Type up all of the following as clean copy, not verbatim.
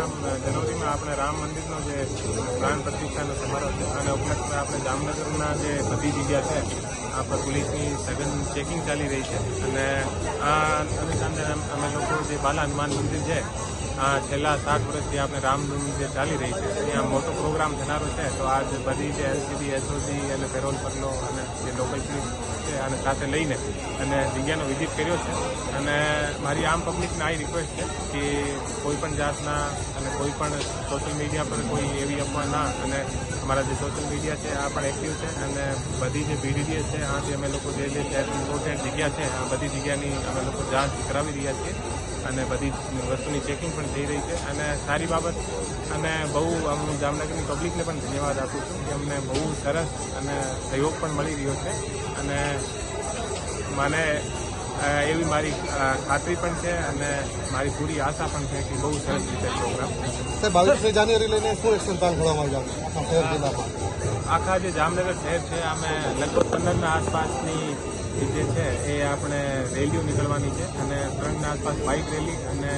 જનવરીમાં આપણે રામ મંદિરનો જે પ્રાણ પ્રતિષ્ઠાનો સમારોહ છે અને ઉપલક્ષમાં આપણે જામનગરના જે બધી જગ્યા છે આપણે પોલીસની સઘન ચેકિંગ ચાલી રહી છે અને આ અનુસંધાન અમે લોકો જે બાલા હનુમાન મંદિર છે છેલ્લા 60 વર્ષથી આપણે રામનવમી જે ચાલી રહી છે અહીંયા મોટો પ્રોગ્રામ થનારો છે. તો આજ બધી જે એલસીબી, એસઓજી અને પેરોલ પરનો અને જે લોકલ પોલીસ છે આને સાથે લઈને અને જગ્યાનો વિઝિટ કર્યો છે. અને મારી આમ પબ્લિકને આ રિક્વેસ્ટ છે કે કોઈ પણ જાતના અને કોઈ પણ સોશિયલ મીડિયા પર કોઈ એવી અફવા ના, અને અમારા જે સોશિયલ મીડિયા છે આ પણ એક્ટિવ છે અને બધી જે BDDS છે આથી અમે લોકો જે ઇમ્પોર્ટન્ટ જગ્યા છે આ બધી જગ્યાની અમે લોકો જાંચ કરાવી રહ્યા છીએ અને બધી વસ્તુની ચેકિંગ પણ થઈ રહી છે અને સારી બાબત. અને બહુ હું જામનગરની પબ્લિકને પણ ધન્યવાદ આપું છું કે અમને બહુ સરસ અને સહયોગ પણ મળી રહ્યો છે અને મને એવી મારી ખાતરી પણ છે અને મારી પૂરી આશા પણ છે કે બહુ સરસ રીતે પ્રોગ્રામ. 22 જાન્યુઆરી લઈને શું એક્શન પ્લાન કરવામાં આવ્યા આખા શહેર જિલ્લામાં? આખા જે જામનગર શહેર છે અમે લગભગ 15ના આસપાસની જે છે એ આપણે રેલીઓ નીકળવાની છે અને 3ના આસપાસ બાઇક રેલી અને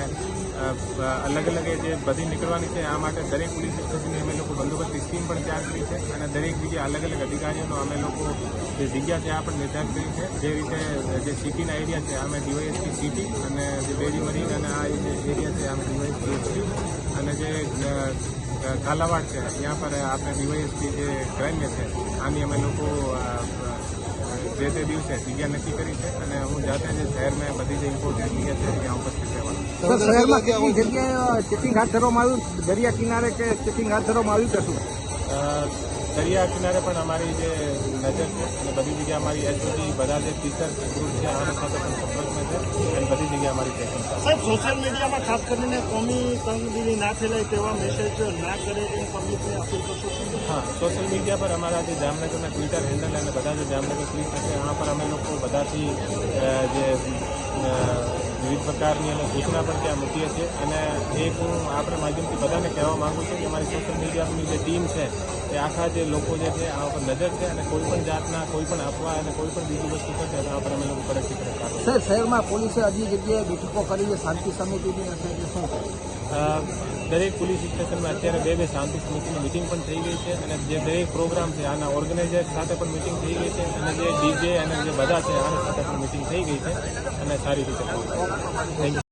અલગ અલગ જે બધી નીકળવાની છે. આ માટે દરેક પોલીસ સ્ટેશનની અમે લોકો બંદોબસ્તની સ્કીમ પણ તૈયાર કરી છે અને દરેક જગ્યાએ અલગ અલગ અધિકારીઓનો અમે લોકો જે જગ્યા છે આ પણ નિર્ધારિત કરી છે. જે રીતે જે સિટીના એરિયા છે અમે DYSP સિટી અને જે બેડી મરીન અને આ જે એરિયા છે અમે DYSP અને જે કાલાવાડ છે ત્યાં પર આપણે DYSP જે ક્રાઇમ છે આની અમે લોકો જે તે દિવસે જગ્યા નક્કી કરી છે અને હું જાતે જે શહેરમાં બધી જે ઇમ્પોર્ટન્ટ જગ્યા છે ત્યાં ઉપસ્થિત રહેવાનું. શહેરમાં કેટલી જગ્યાએ ચેકિંગ હાથ ધરવામાં આવ્યું? દરિયા કિનારે કે ચેકિંગ હાથ ધરવામાં આવ્યું કે શું? દરિયા કિનારે પણ અમારી જે નજર છે અને બધી જગ્યાએ અમારી એસઓજી બધા જે ફીચર ગ્રુપ છે આની સાથે પણ સંપર્કમાં છે અને બધી જગ્યાએ અમારી ચેકિંગ છે. સાહેબ, સોશિયલ મીડિયામાં ખાસ કરીને કોમી તંગદિલી ના ફેલાય તેવા મેસેજ ના કરે એ પબ્લિકને અપીલ કરશો? હા, સોશિયલ મીડિયા પર અમારા જે જામનગરના ટ્વિટર હેન્ડલ અને બધા જે જામનગર પોલીસ છે આ પર અમે લોકો બધાથી જે વિવિધ પ્રકારની અમે સૂચના પણ ત્યાં મૂકીએ છીએ અને એક હું આપણા માધ્યમથી બધાને કહેવા માગું છું કે અમારી સોશિયલ મીડિયાની જે ટીમ છે એ આખા જે લોકો જે છે આ ઉપર નજર છે અને કોઈ પણ જાતના કોઈ પણ અફવા અને કોઈ પણ બીજી વસ્તુ કરશે તો આ પર અમે લોકો કડકથી કડક કાર્યવાહી. સર, શહેરમાં પોલીસે હજી જગ્યાએ બેઠકો કરી છે શાંતિ સમિતિની હશે કે શું? દરેક પોલીસ સ્ટેશનમાં અત્યારે બે શાંતિ સમિતિની મિટિંગ પણ થઈ ગઈ છે અને જે દરેક પ્રોગ્રામ છે આના ઓર્ગેનાઇઝર સાથે પણ મિટિંગ થઈ ગઈ છે અને જે DJ અને જે બધા છે આના સાથે પણ મિટિંગ થઈ ગઈ છે અને સારી રીતે થેન્ક યુ.